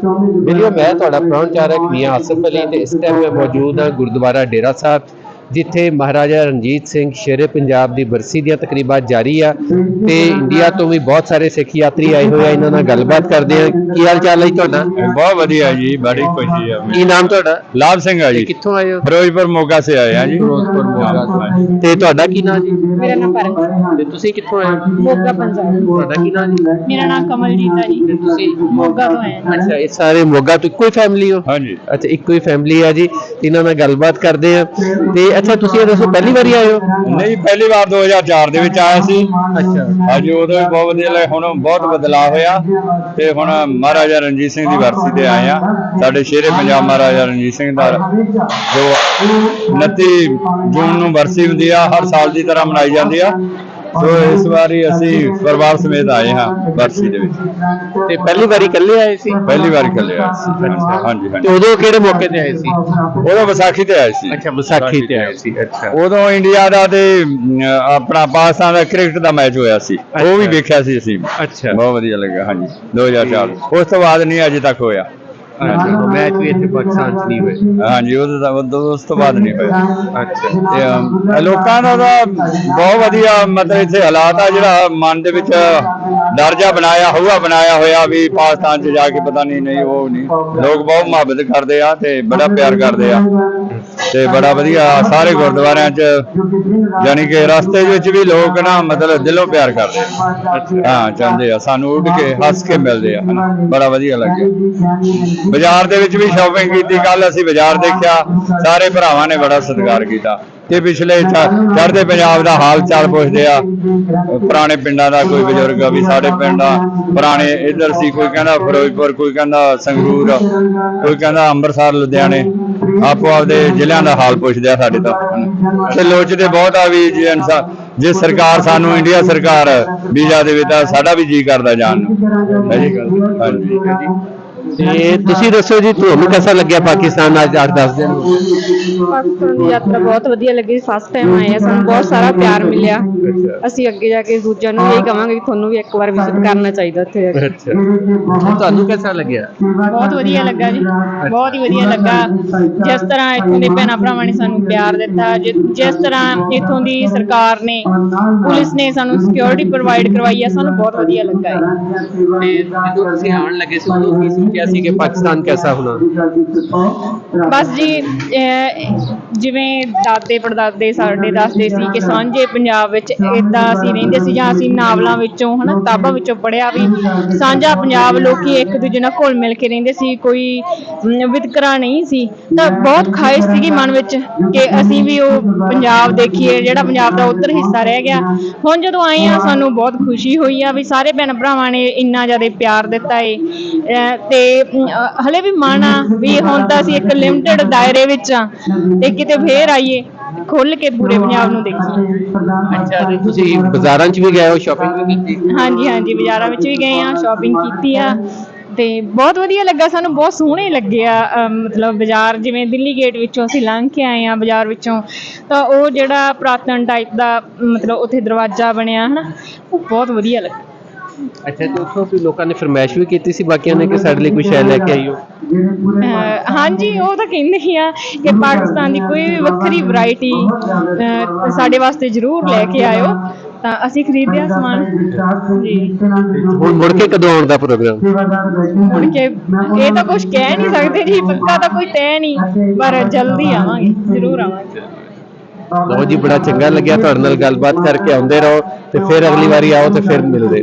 Video ਮੈਂ ਤੁਹਾਡਾ ਪ੍ਰਾਹੁਣਚਾਰਕ ਮੀਆਂ ਆਸਿਫ ਅਲੀ ਤੇ ਇਸ ਟਾਈਮ ਮੈਂ ਮੌਜੂਦ ਹਾਂ ਗੁਰਦੁਆਰਾ ਡੇਰਾ ਸਾਹਿਬ, ਜਿੱਥੇ ਮਹਾਰਾਜਾ ਰਣਜੀਤ ਸਿੰਘ ਸ਼ੇਰੇ ਪੰਜਾਬ ਦੀ ਬਰਸੀ ਦੀਆਂ ਤਕਰੀਬਾਂ ਜਾਰੀ ਆ ਤੇ ਇੰਡੀਆ ਤੋਂ ਵੀ ਬਹੁਤ ਸਾਰੇ ਸਿੱਖ ਯਾਤਰੀ ਆਏ ਹੋਏ ਆ। ਇਹਨਾਂ ਨਾਲ ਗੱਲਬਾਤ ਕਰਦੇ ਆ। ਕੀ ਹਾਲ ਚਾਲ ਹੈ ਤੁਹਾਡਾ? बहुत बढ़िया जी, बड़ी खुशी है। ਕੀ ਨਾਮ ਤੁਹਾਡਾ? लाभ सिंह है जी, ਕਿੱਥੋਂ ਆਏ ਹੋ? फिरोजपुर मोगा से आए हैं जी। ਫਿਰੋਜ਼ਪੁਰ ਮੋਗਾ ਤੋਂ। ਤੇ ਤੁਹਾਡਾ ਕੀ ਨਾਮ ਜੀ? ਮੇਰਾ ਨਾਮ ਪਰਮ ਤੇ ਤੁਸੀਂ ਕਿੱਥੋਂ ਆਏ ਹੋ? ਮੋਗਾ ਪੰਜਾਬ। ਤੁਹਾਡਾ ਕੀ ਨਾਮ ਜੀ? ਮੇਰਾ ਨਾਮ ਕਮਲਜੀਤ ਹੈ ਜੀ। ਤੇ ਤੁਸੀਂ? ਮੋਗਾ ਤੋਂ ਆਏ ਹਾਂ। ਅੱਛਾ, ਇਹ ਸਾਰੇ ਮੋਗਾ ਤੋਂ ਇੱਕੋ ਹੀ ਫੈਮਿਲੀ ਹੋ? हाँ जी। ਅੱਛਾ, ਇੱਕੋ ਹੀ ਫੈਮਿਲੀ ਆ ਜੀ। ਇਹਨਾਂ ਨਾਲ ਗੱਲਬਾਤ ਕਰਦੇ ਆ। ਤੇ ਅੱਛਾ, ਤੁਸੀਂ ਇਹ ਦੱਸੋ ਪਹਿਲੀ ਵਾਰੀ ਆਏ ਹੋ? नहीं, पहली बार 2004 ਦੇ ਵਿੱਚ ਆਇਆ ਸੀ। ਅੱਛਾ, ਅੱਜ ਉਦੋਂ ਵੀ ਬਹੁਤ ਵਧੀਆ ਲੱਗਾ। ਹੁਣ ਬਹੁਤ ਬਦਲਾਅ ਹੋਇਆ ਤੇ ਹੁਣ ਮਹਾਰਾਜਾ ਰਣਜੀਤ ਸਿੰਘ ਦੀ ਬਰਸੀ ਤੇ ਆਏ ਆ। ਸਾਡੇ ਸ਼ੇਰੇ ਪੰਜਾਬ ਮਹਾਰਾਜਾ ਰਣਜੀਤ ਸਿੰਘ ਦਾ ਜੋ 29 ਜੂਨ ਨੂੰ ਬਰਸੀ ਹੁੰਦੀ ਆ, ਹਰ ਸਾਲ ਦੀ ਤਰ੍ਹਾਂ ਮਨਾਈ ਜਾਂਦੀ ਆ। ਸੋ ਇਸ ਵਾਰੀ ਅਸੀਂ ਪਰਿਵਾਰ ਸਮੇਤ ਆਏ ਹਾਂ ਬਰਸੀ ਦੇ ਵਿੱਚ। ਤੇ ਪਹਿਲੀ ਵਾਰੀ ਇਕੱਲੇ ਆਏ ਸੀ? ਪਹਿਲੀ ਵਾਰ ਇਕੱਲੇ ਆਏ ਸੀ। ਹਾਂਜੀ ਤੇ ਹਾਂਜੀ। ਉਦੋਂ ਕਿਹੜੇ ਮੌਕੇ ਤੇ ਆਏ ਸੀ? ਉਦੋਂ ਵਿਸਾਖੀ ਤੇ ਆਏ ਸੀ। ਅੱਛਾ, ਵਿਸਾਖੀ ਤੇ ਆਏ ਸੀ। ਅੱਛਾ, ਉਦੋਂ ਇੰਡੀਆ ਦਾ ਤੇ ਆਪਣਾ ਪਾਕਿਸਤਾਨ ਦਾ ਕ੍ਰਿਕਟ ਦਾ ਮੈਚ ਹੋਇਆ ਸੀ, ਉਹ ਵੀ ਵੇਖਿਆ ਸੀ ਅਸੀਂ। ਅੱਛਾ, ਬਹੁਤ ਵਧੀਆ ਲੱਗਾ। ਹਾਂਜੀ, 2004 ਉਸ ਤੋਂ ਬਾਅਦ ਨਹੀਂ ਅਜੇ ਤੱਕ ਹੋਇਆ। ਮੈਚ ਵੀ ਇੱਥੇ ਪਾਕਿਸਤਾਨ ਚ ਨਹੀਂ ਹੋਏ? ਹਾਂਜੀ, ਉਸ ਤੋਂ ਬਾਅਦ ਨਹੀਂ ਹੋਇਆ। ਅੱਛਾ, ਤੇ ਲੋਕਾਂ ਦਾ ਤਾਂ ਬਹੁਤ ਵਧੀਆ, ਮਤਲਬ ਇੱਥੇ ਹਾਲਾਤ ਆ ਜਿਹੜਾ ਮਨ ਦੇ ਵਿੱਚ ਡਰ ਜਾ ਬਣਾਇਆ ਹੋਇਆ ਵੀ ਪਾਕਿਸਤਾਨ 'ਚ ਜਾ ਕੇ ਪਤਾ ਨਹੀਂ ਉਹ ਨਹੀਂ। ਲੋਕ ਬਹੁਤ ਮੁਹੱਬਤ ਕਰਦੇ ਆ ਤੇ ਬੜਾ ਪਿਆਰ ਕਰਦੇ ਆ ਤੇ ਬੜਾ ਵਧੀਆ ਸਾਰੇ ਗੁਰਦੁਆਰਿਆਂ 'ਚ, ਯਾਨੀ ਕਿ ਰਸਤੇ ਵਿੱਚ ਵੀ ਲੋਕ ਨਾ ਮਤਲਬ ਦਿਲੋਂ ਪਿਆਰ ਕਰਦੇ ਆ। ਹਾਂ, ਚਾਹੁੰਦੇ ਆ ਸਾਨੂੰ ਉੱਡ ਕੇ ਹੱਸ ਕੇ ਮਿਲਦੇ ਆ। ਬੜਾ ਵਧੀਆ ਲੱਗਿਆ। ਬਾਜ਼ਾਰ ਦੇ ਵਿੱਚ ਵੀ ਸ਼ਾਪਿੰਗ ਕੀਤੀ। ਕੱਲ ਅਸੀਂ ਬਾਜ਼ਾਰ ਦੇਖਿਆ, ਸਾਰੇ ਭਰਾਵਾਂ ਨੇ ਬੜਾ ਸਤਿਕਾਰ ਕੀਤਾ ਤੇ ਪਿਛਲੇ ਚੜ੍ਹਦੇ ਪੰਜਾਬ ਦਾ ਹਾਲ ਚਾਲ ਪੁੱਛਦੇ ਆ। ਪੁਰਾਣੇ ਪਿੰਡਾਂ ਦਾ ਕੋਈ ਬਜ਼ੁਰਗ ਵੀ ਸਾਡੇ ਪਿੰਡਾਂ ਪੁਰਾਣੇ ਇੱਧਰ ਸੀ, ਕੋਈ ਕਹਿੰਦਾ ਫਿਰੋਜ਼ਪੁਰ, ਕੋਈ ਕਹਿੰਦਾ ਸੰਗਰੂਰ, ਕੋਈ ਕਹਿੰਦਾ ਅੰਮ੍ਰਿਤਸਰ, ਲੁਧਿਆਣੇ, ਆਪੋ ਆਪਦੇ ਜ਼ਿਲ੍ਹਿਆਂ ਦਾ ਹਾਲ ਪੁੱਛਦੇ ਆ ਸਾਡੇ ਤੋਂ ਤੇ ਲੋਚਦੇ ਬਹੁਤ ਆ ਵੀ ਜੇ ਸਰਕਾਰ ਸਾਨੂੰ ਇੰਡੀਆ ਸਰਕਾਰ ਵੀਜ਼ਾ ਦੇਵੇ ਤਾਂ ਸਾਡਾ ਵੀ ਜੀ ਕਰਦਾ ਜਾਣ ਨੂੰ। ਹਾਂਜੀ। ਤੇ ਤੁਸੀਂ ਦੱਸੋ ਜੀ, ਤੁਹਾਨੂੰ ਕਿਹਦਾ ਲੱਗਿਆ ਪਾਕਿਸਤਾਨ ਅੱਜ 8-10 ਦਿਨ? ਪਾਕਿਸਤਾਨ ਦੀ ਯਾਤਰਾ ਬਹੁਤ ਵਧੀਆ ਲੱਗੀ। ਫਸਟ ਟਾਈਮ ਆਏ ਆ, ਸਾਨੂੰ ਬਹੁਤ ਸਾਰਾ ਪਿਆਰ ਮਿਲਿਆ। ਅਸੀਂ ਅੱਗੇ ਜਾ ਕੇ ਦੂਜਿਆਂ ਨੂੰ ਇਹੀ ਕਵਾਂਗੇ ਕਿ ਤੁਹਾਨੂੰ ਵੀ ਇੱਕ ਵਾਰ ਵਿਜ਼ਿਟ ਕਰਨਾ ਚਾਹੀਦਾ ਉੱਥੇ ਜਾ ਕੇ। ਅੱਛਾ, ਤੁਹਾਨੂੰ ਕਿਹਦਾ ਲੱਗਿਆ? ਬਹੁਤ ਵਧੀਆ ਲੱਗਾ ਜੀ, ਬਹੁਤ ਹੀ ਵਧੀਆ ਲੱਗਾ। ਜਿਸ ਤਰ੍ਹਾਂ ਇੱਥੋਂ ਦੇ ਭੈਣਾਂ ਭਰਾਵਾਂ ਨੇ ਸਾਨੂੰ ਪਿਆਰ ਦਿੱਤਾ, ਜਿਸ ਤਰ੍ਹਾਂ ਇੱਥੋਂ ਦੀ ਸਰਕਾਰ ਨੇ, ਪੁਲਿਸ ਨੇ ਸਾਨੂੰ ਸਿਕਿਉਰਿਟੀ ਪ੍ਰੋਵਾਈਡ ਕਰਵਾਈ ਆ, ਸਾਨੂੰ ਬਹੁਤ ਵਧੀਆ ਲੱਗਾ ਹੈ। ਤੇ ਜਦੋਂ ਤੁਸੀਂ ਆਉਣ ਲੱਗੇ ਸੀ ਉਦੋਂ ਕੀ ਸੋਚਿਆ ਸੀ ਕਿ ਪਾਕਿਸਤਾਨ ਕੈਸਾ ਹੋਣਾ? ਬਸ ਜੀ, ਜਿਵੇਂ ਦਾਦੇ ਪੜਦਾਦੇ ਸਾਡੇ ਦੱਸਦੇ ਸੀ ਕਿ ਸਾਂਝੇ ਪੰਜਾਬ ਵਿੱਚ ਏਦਾਂ ਅਸੀਂ ਰਹਿੰਦੇ ਸੀ, ਜਾਂ ਅਸੀਂ ਨਾਵਲਾਂ ਵਿੱਚੋਂ ਹਨਾ ਕਿਤਾਬਾਂ ਵਿੱਚੋਂ ਪੜ੍ਹਿਆ ਵੀ ਸਾਂਝਾ ਪੰਜਾਬ, ਲੋਕੀ ਇੱਕ ਦੂਜੇ ਨਾਲ ਘੁਲ ਮਿਲ ਕੇ ਰਹਿੰਦੇ ਸੀ, ਕੋਈ ਵਿਤਕਰਾ ਨਹੀਂ ਸੀ। ਤਾਂ ਬਹੁਤ ਖਾਹਿਸ਼ ਸੀਗੀ ਮਨ ਵਿੱਚ ਕਿ ਅਸੀਂ ਵੀ ਉਹ ਪੰਜਾਬ ਦੇਖੀਏ ਜਿਹੜਾ ਪੰਜਾਬ ਦਾ ਉੱਤਰ ਹਿੱਸਾ ਰਹਿ ਗਿਆ। ਹੁਣ ਜਦੋਂ ਆਏ ਆ ਸਾਨੂੰ ਬਹੁਤ ਖੁਸ਼ੀ ਹੋਈ ਆ ਵੀ ਸਾਰੇ ਭੈਣ ਭਰਾਵਾਂ ਨੇ ਇੰਨਾ ਜ਼ਿਆਦਾ ਪਿਆਰ ਦਿੱਤਾ ਏ। ਤੇ ਹਲੇ ਵੀ ਮਨ ਆ ਵੀ ਹੁਣ ਤਾਂ ਅਸੀਂ ਇੱਕ ਲਿਮਟਿਡ ਦਾਇਰੇ ਵਿੱਚ ਆ ਤੇ ਕਿਤੇ ਫੇਰ ਆਈਏ, ਖੁੱਲ ਕੇ ਪੂਰੇ ਪੰਜਾਬ ਨੂੰ ਦੇਖੀਏ। ਅੱਛਾ, ਤੇ ਤੁਸੀਂ ਬਾਜ਼ਾਰਾਂ 'ਚ ਵੀ ਗਏ ਹੋ, ਸ਼ਾਪਿੰਗ ਵੀ ਕੀਤੀ? ਹਾਂਜੀ ਹਾਂਜੀ, ਬਾਜ਼ਾਰਾਂ ਵਿੱਚ ਵੀ ਗਏ ਆ, ਸ਼ਾਪਿੰਗ ਕੀਤੀ ਆ ਤੇ ਬਹੁਤ ਵਧੀਆ ਲੱਗਾ। ਸਾਨੂੰ ਬਹੁਤ ਸੋਹਣੇ ਲੱਗੇ ਆ। ਮਤਲਬ ਬਾਜ਼ਾਰ ਜਿਵੇਂ ਦਿੱਲੀ ਗੇਟ ਵਿੱਚੋਂ ਅਸੀਂ ਲੰਘ ਕੇ ਆਏ ਆ ਬਾਜ਼ਾਰ ਵਿੱਚੋਂ, ਤਾਂ ਉਹ ਜਿਹੜਾ ਪੁਰਾਤਨ ਟਾਈਪ ਦਾ ਮਤਲਬ ਉੱਥੇ ਦਰਵਾਜ਼ਾ ਬਣਿਆ ਹਨਾ, ਉਹ ਬਹੁਤ ਵਧੀਆ ਲੱਗਾ। ਅੱਛਾ, ਤੇ ਉੱਥੋਂ ਵੀ ਲੋਕਾਂ ਨੇ ਫਰਮਾਇਸ਼ ਵੀ ਕੀਤੀ ਸੀ ਬਾਕੀਆਂ ਨੇ ਕਿ ਸਾਡੇ ਲਈ ਕੋਈ ਸ਼ੈ ਲੈ ਕੇ ਆਈਓ? ਹਾਂਜੀ, ਉਹ ਤਾਂ ਕਹਿੰਦੇ ਹੀ ਆ ਕਿ ਪਾਕਿਸਤਾਨ ਦੀ ਕੋਈ ਵੀ ਵੱਖਰੀ ਵੈਰਾਈਟੀ ਸਾਡੇ ਵਾਸਤੇ ਜ਼ਰੂਰ ਲੈ ਕੇ ਆਇਓ। ਤਾਂ ਅਸੀਂ ਖਰੀਦਿਆ ਸਮਾਨ ਜੀ। ਹੁਣ ਮੁੜ ਕੇ ਕਦੋਂ ਆਉਣ ਦਾ ਪ੍ਰੋਗਰਾਮ? ਮੁੜ ਕੇ ਇਹ ਤਾਂ ਕੁਝ ਕਹਿ ਨਹੀਂ ਸਕਦੇ ਜੀ, ਪੱਕਾ ਤਾਂ ਕੋਈ ਤੈਅ ਨਹੀਂ, ਪਰ ਜਲਦੀ ਆਵਾਂਗੇ, ਜ਼ਰੂਰ ਆਵਾਂਗੇ। ਲਓ ਜੀ, ਬੜਾ ਚੰਗਾ ਲੱਗਿਆ ਤੁਹਾਡੇ ਨਾਲ ਗੱਲਬਾਤ ਕਰਕੇ। ਆਉਂਦੇ ਰਹੋ ਤੇ ਫਿਰ ਅਗਲੀ ਵਾਰੀ ਆਓ ਤੇ ਫਿਰ ਮਿਲਦੇ।